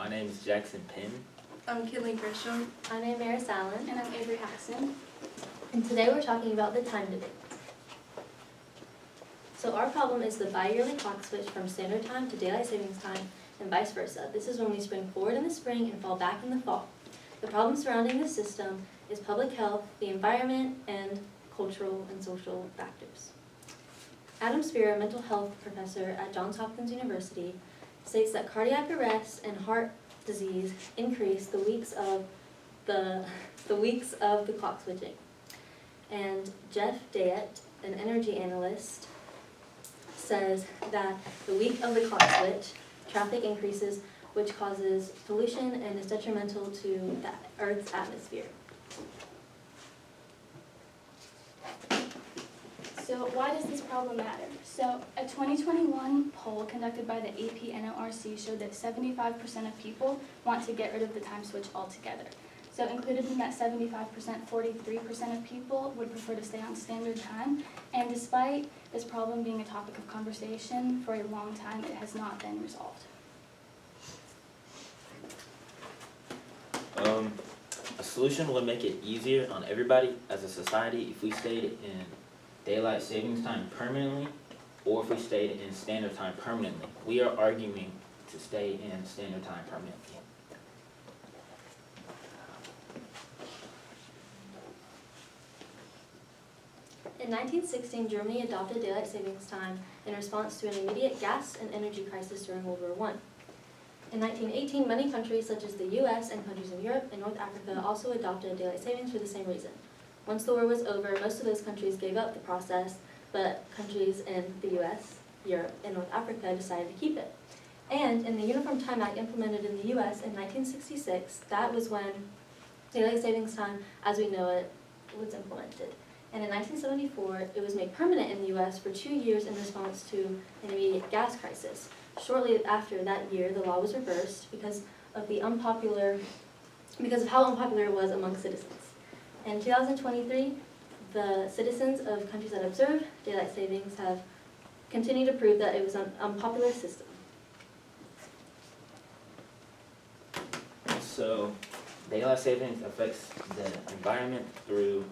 My name is Jackson Penn. I'm Kinley Grisham. I'm Amaris Allen. And I'm Avery Haxon. And today we're talking about the time debate. So our problem is the bi-yearly clock switch from standard time to daylight savings time and vice versa. This is when we spring forward in the spring and fall back in the fall. The problem surrounding this system is public health, the environment, and cultural and social factors. Adam Spear, a mental health professor at Johns Hopkins University, states that cardiac arrest and heart disease increase the weeks of the clock switching. And Jeff Dayet, an energy analyst, says that the week of the clock switch, traffic increases, which causes pollution and is detrimental to the Earth's atmosphere. So why does this problem matter? So a 2021 poll conducted by the AP NORC showed that 75% of people want to get rid of the time switch altogether. So included in that 75%, 43% of people would prefer to stay on standard time. And despite this problem being a topic of conversation for a long time, it has not been resolved. A solution would make it easier on everybody as a society if we stayed in daylight savings time permanently, or if we stayed in standard time permanently. We are arguing to stay in standard time permanently. In 1916, Germany adopted daylight savings time in response to an immediate gas and energy crisis during World War I. In 1918, many countries such as the US and countries in Europe and North Africa also adopted daylight savings for the same reason. Once the war was over, most of those countries gave up the process, but countries in the US, Europe, and North Africa decided to keep it. And in the Uniform Time Act implemented in the US in 1966, that was when daylight savings time, as we know it, was implemented. And in 1974, it was made permanent in the US for 2 years in response to an immediate gas crisis. Shortly after that year, the law was reversed because of how unpopular it was among citizens. In 2023, the citizens of countries that observe daylight savings have continued to prove that it was an unpopular system. So, daylight savings affects the environment through,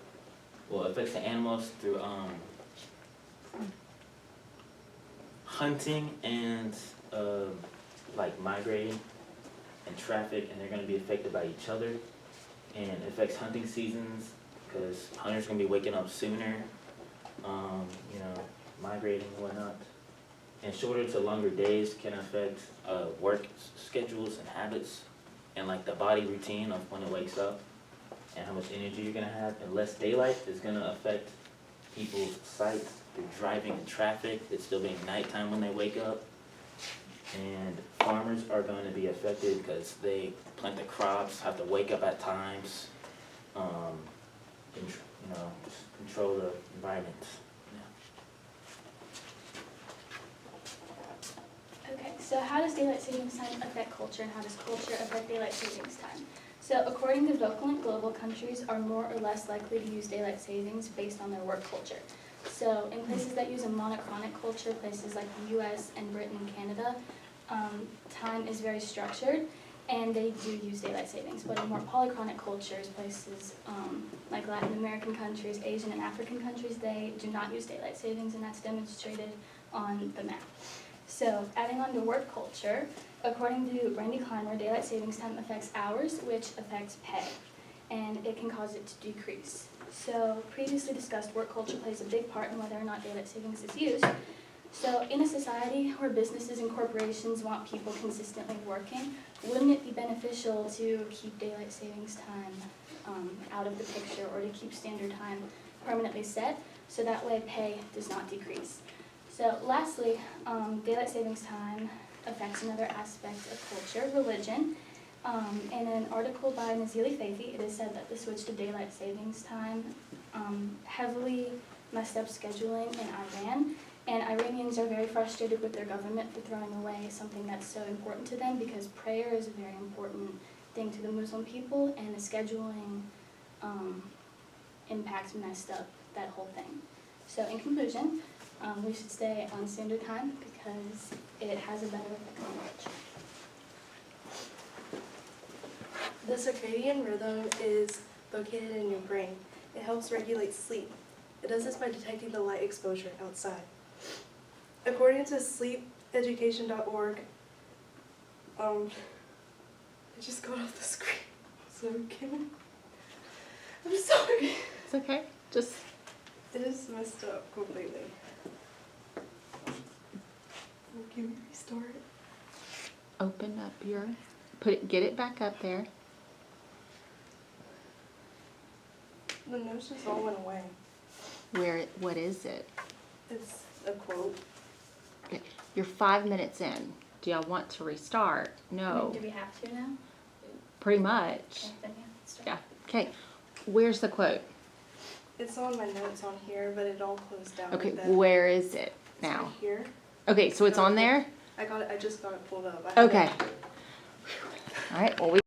affects the animals through hunting and like migrating and traffic, and they're going to be affected by each other. And it affects hunting seasons because hunters are going to be waking up sooner, migrating and whatnot. And shorter to longer days can affect work schedules and habits, and like the body routine of when it wakes up and how much energy you're going to have. And less daylight is going to affect people's sight through driving and traffic. It's still being nighttime when they wake up. And farmers are going to be affected because they plant the crops, have to wake up at times, just control the environment. Yeah. Okay, so how does daylight savings time affect culture, and how does culture affect daylight savings time? So according to Vocal and Global, countries are more or less likely to use daylight savings based on their work culture. So in places that use a monochronic culture, places like the US and Britain and Canada, time is very structured, and they do use daylight savings. But in more polychronic cultures, places like Latin American countries, Asian and African countries, they do not use daylight savings, and that's demonstrated on the map. So adding on to work culture, according to Brandy Clymer, daylight savings time affects hours, which affects pay, and it can cause it to decrease. So previously discussed work culture plays a big part in whether or not daylight savings is used. So in a society where businesses and corporations want people consistently working, wouldn't it be beneficial to keep daylight savings time out of the picture, or to keep standard time permanently set, so that way pay does not decrease? So lastly, daylight savings time affects another aspect of culture, religion. In an article by Nazili Fathi, it is said that the switch to daylight savings time heavily messed up scheduling in Iran, and Iranians are very frustrated with their government for throwing away something that's so important to them, because prayer is a very important thing to the Muslim people, and the scheduling impacts messed up that whole thing. So in conclusion, we should stay on standard time because it has a better effect on culture. The circadian rhythm is located in your brain. It helps regulate sleep. It does this by detecting the light exposure outside. According to sleepeducation.org, I just got off the screen. So I'm sorry. It's okay. Just It is messed up completely. Can we restart it? open up your, get it back up there. The notes just all went away. What is it? It's a quote. Okay. You're 5 minutes in. Do y'all want to restart? No. Do we have to now? Pretty much. Okay, then yeah, let's start. Yeah. Okay. Where's the quote? It's on my notes on here, but it all closed down. Okay. with that. Where is it It's now? right here. Okay. So it's on there? I got it. I just got it pulled up. I had Okay. it- All right. Well, we